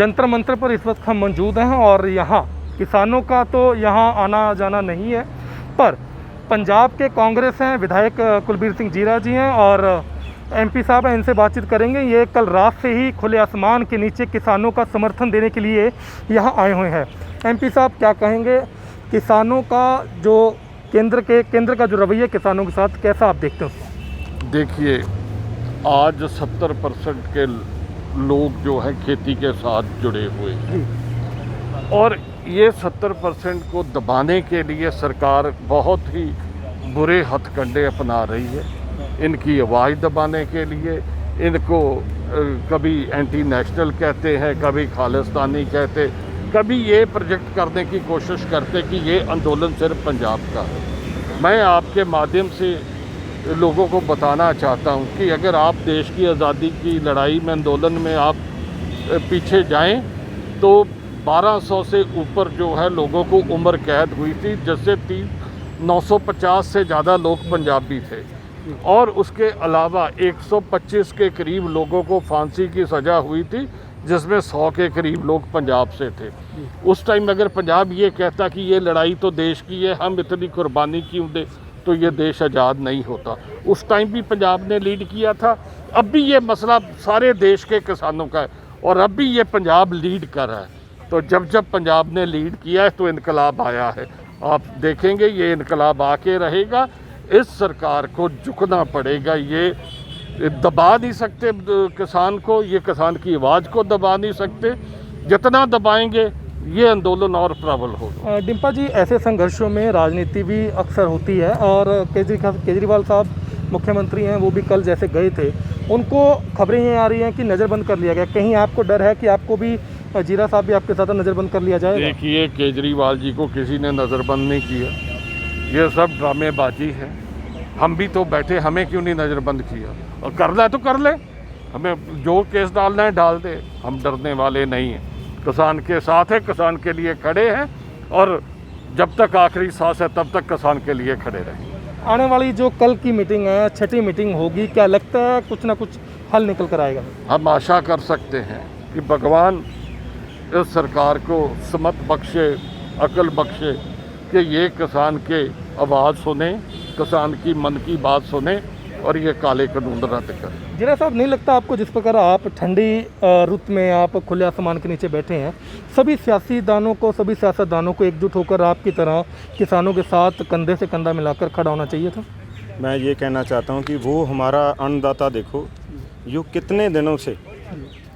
जंतर मंतर पर इस वक्त हम मौजूद हैं और यहाँ किसानों का तो यहाँ आना जाना नहीं है, पर पंजाब के कांग्रेस हैं, विधायक कुलबीर सिंह जीरा जी हैं और एमपी साहब हैं, इनसे बातचीत करेंगे। ये कल रात से ही खुले आसमान के नीचे किसानों का समर्थन देने के लिए यहाँ आए हुए हैं। एमपी साहब क्या कहेंगे, किसानों का जो केंद्र का जो रवैया किसानों के साथ, कैसा आप देखते हैं? देखिए, आज 70% के लोग जो हैं खेती के साथ जुड़े हुए हैं और ये 70% को दबाने के लिए सरकार बहुत ही बुरे हथकंडे अपना रही है। इनकी आवाज़ दबाने के लिए इनको कभी एंटी नेशनल कहते हैं, कभी खालिस्तानी कहते, कभी ये प्रोजेक्ट करने की कोशिश करते कि ये आंदोलन सिर्फ पंजाब का है। मैं आपके माध्यम से लोगों को बताना चाहता हूँ कि अगर आप देश की आज़ादी की लड़ाई में, आंदोलन में आप पीछे जाएं तो 1200 से ऊपर जो है लोगों को उम्र कैद हुई थी, जिससे 950 से ज़्यादा लोग पंजाबी थे और उसके अलावा 125 के करीब लोगों को फांसी की सज़ा हुई थी, जिसमें 100 के करीब लोग पंजाब से थे। उस टाइम अगर पंजाब ये कहता कि ये लड़ाई तो देश की है, हम इतनी कुर्बानी क्यों दें, तो ये देश आज़ाद नहीं होता। उस टाइम भी पंजाब ने लीड किया था, अब भी ये मसला सारे देश के किसानों का है और अब भी ये पंजाब लीड कर रहा है। तो जब पंजाब ने लीड किया है तो इनकलाब आया है। आप देखेंगे ये इनकलाब आके रहेगा। इस सरकार को झुकना पड़ेगा। ये दबा नहीं सकते किसान को, ये किसान की आवाज़ को दबा नहीं सकते। जितना दबाएंगे ये आंदोलन और प्रबल होगा। डिम्पा जी, ऐसे संघर्षों में राजनीति भी अक्सर होती है और केजरीवाल साहब मुख्यमंत्री हैं, वो भी कल जैसे गए थे, उनको खबरें ये आ रही हैं कि नज़रबंद कर लिया गया। कहीं आपको डर है कि आपको भी, जीरा साहब भी आपके साथ नज़रबंद कर लिया जाएगा? देखिए, केजरीवाल जी को किसी ने नज़रबंद नहीं किया, ये सब ड्रामेबाजी है। हम भी तो बैठे, हमें क्यों नहीं नज़रबंद किया? और करना है तो कर ले, हमें जो केस डालना है डाल दे, हम डरने वाले नहीं हैं। किसान के साथ है, किसान के लिए खड़े हैं और जब तक आखिरी सांस है तब तक किसान के लिए खड़े रहेंगे। आने वाली जो कल की मीटिंग है, छठी मीटिंग होगी, क्या लगता है कुछ ना कुछ हल निकल कर आएगा? हम आशा कर सकते हैं कि भगवान इस सरकार को समत बख्शे, अकल बख्शे कि ये किसान के आवाज़ सुने, किसान की मन की बात सुने और ये काले कानून रद्द करें। जीरा साहब, नहीं लगता आपको, जिस प्रकार आप ठंडी रुत में आप खुले आसमान के नीचे बैठे हैं, सभी सियासतदानों को एकजुट होकर आपकी तरह किसानों के साथ कंधे से कंधा मिलाकर खड़ा होना चाहिए था? मैं ये कहना चाहता हूँ कि वो हमारा अन्नदाता, देखो जो कितने दिनों से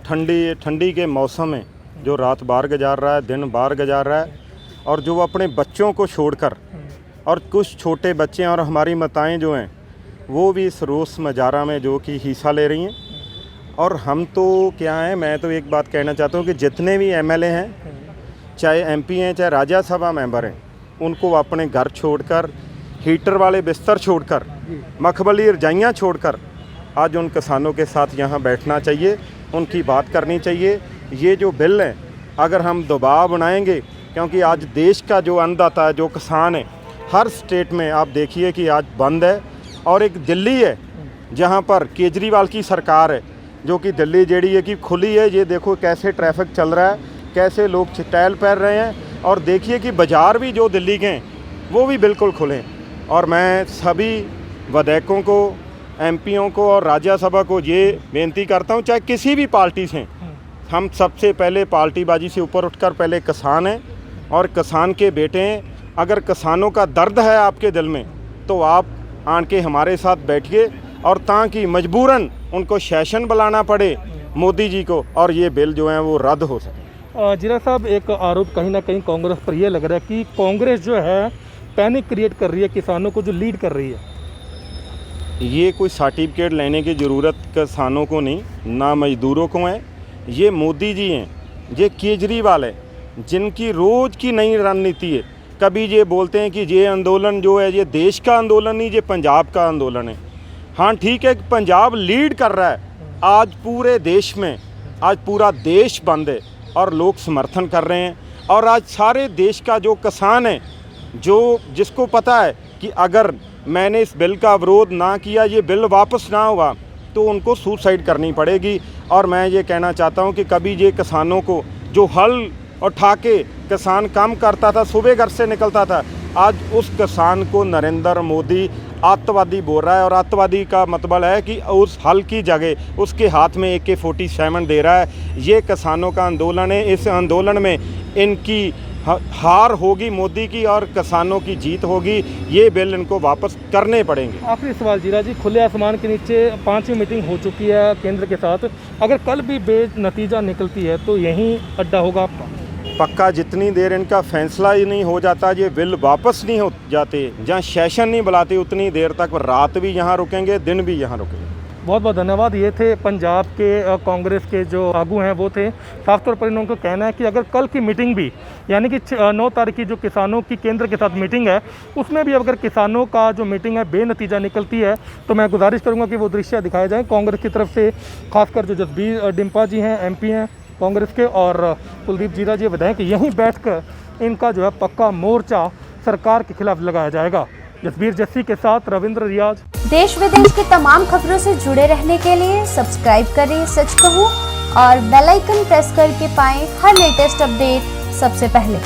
ठंडी के मौसम में जो रात बाहर गुजार रहा है, दिन बाहर गुजार रहा है और जो अपने बच्चों को छोड़कर, और कुछ छोटे बच्चे और हमारी माताएं जो हैं वो भी इस रोज़ मजारा में जो कि हिस्सा ले रही हैं। और हम तो क्या हैं, मैं तो एक बात कहना चाहता हूँ कि जितने भी एमएलए हैं, चाहे एमपी हैं, चाहे राज्यसभा मेंबर हैं, उनको अपने घर छोड़कर, हीटर वाले बिस्तर छोड़कर, मखमली रजाइयाँ छोड़कर आज उन किसानों के साथ यहाँ बैठना चाहिए, उनकी बात करनी चाहिए। ये जो बिल है, अगर हम दबाव बनाएंगे, क्योंकि आज देश का जो अन्नदाता है, जो किसान है, हर स्टेट में आप देखिए कि आज बंद है। और एक दिल्ली है जहाँ पर केजरीवाल की सरकार है, जो कि दिल्ली जेडी है कि खुली है। ये देखो कैसे ट्रैफिक चल रहा है, कैसे लोग टहल पैर रहे हैं और देखिए कि बाज़ार भी जो दिल्ली के हैं वो भी बिल्कुल खुले हैं। और मैं सभी विधायकों को, एमपीओं को और राज्यसभा को ये बेनती करता हूँ, चाहे किसी भी पार्टी से, हम सबसे पहले पार्टीबाजी से ऊपर उठकर पहले किसान हैं और किसान के बेटे हैं। अगर किसानों का दर्द है आपके दिल में तो आप आन के हमारे साथ बैठिए, और ताकि मजबूरन उनको सेशन बुलाना पड़े मोदी जी को और ये बिल जो है वो रद्द हो सके। जीरा साहब, एक आरोप कहीं ना कहीं कांग्रेस पर यह लग रहा है कि कांग्रेस जो है पैनिक क्रिएट कर रही है, किसानों को जो लीड कर रही है। ये कोई सर्टिफिकेट लेने की ज़रूरत किसानों को नहीं, ना मजदूरों को है। ये मोदी जी हैं, ये केजरीवाल है, जिनकी रोज़ की नई रणनीति है। कभी ये बोलते हैं कि ये आंदोलन जो है ये देश का आंदोलन नहीं, ये पंजाब का आंदोलन है। हाँ ठीक है, पंजाब लीड कर रहा है। आज पूरे देश में, आज पूरा देश बंद है और लोग समर्थन कर रहे हैं। और आज सारे देश का जो किसान है, जो जिसको पता है कि अगर मैंने इस बिल का विरोध ना किया, ये बिल वापस ना हुआ, तो उनको सुसाइड करनी पड़ेगी। और मैं ये कहना चाहता हूँ कि कभी ये किसानों को जो हल उठा के किसान काम करता था, सुबह घर से निकलता था, आज उस किसान को नरेंद्र मोदी आतंकवादी बोल रहा है। और आतंकवादी का मतलब है कि उस हल की जगह उसके हाथ में AK-47 दे रहा है। ये किसानों का आंदोलन है। इस आंदोलन में इनकी हार होगी मोदी की और किसानों की जीत होगी। ये बिल इनको वापस करने पड़ेंगे। आखिरी सवाल जीरा जी, खुले आसमान के नीचे 5वीं मीटिंग हो चुकी है केंद्र के साथ, अगर कल भी बेनतीजा निकलती है तो यहीं अड्डा होगा आपका? पक्का जितनी देर इनका फैसला ही नहीं हो जाता, ये बिल वापस नहीं हो जाते, जहाँ सेशन नहीं बुलाते, उतनी देर तक रात भी यहाँ रुकेंगे, दिन भी यहाँ रुकेंगे। बहुत बहुत धन्यवाद। ये थे पंजाब के कांग्रेस के जो आगू हैं, वो थे। साफ तौर पर इन्होंने कहना है कि अगर कल की मीटिंग भी, यानी कि 9 तारीख की जो किसानों की केंद्र के साथ मीटिंग है, उसमें भी अगर किसानों का जो मीटिंग है बेनतीजा निकलती है, तो मैं गुजारिश करूँगा कि वो दृश्य दिखाए जाएँ कांग्रेस की तरफ से। खासकर जो जसबीर डिम्पा जी हैं, MP हैं कांग्रेस के, और कुलदीप जीरा जी विधायक, यहीं बैठकर इनका जो है पक्का मोर्चा सरकार के खिलाफ लगाया जाएगा। जसबीर जस्सी के साथ रविंद्र रियाज। देश विदेश की तमाम खबरों से जुड़े रहने के लिए सब्सक्राइब करें सच कहूं और बेल आइकन प्रेस करके पाएं हर लेटेस्ट अपडेट सबसे पहले।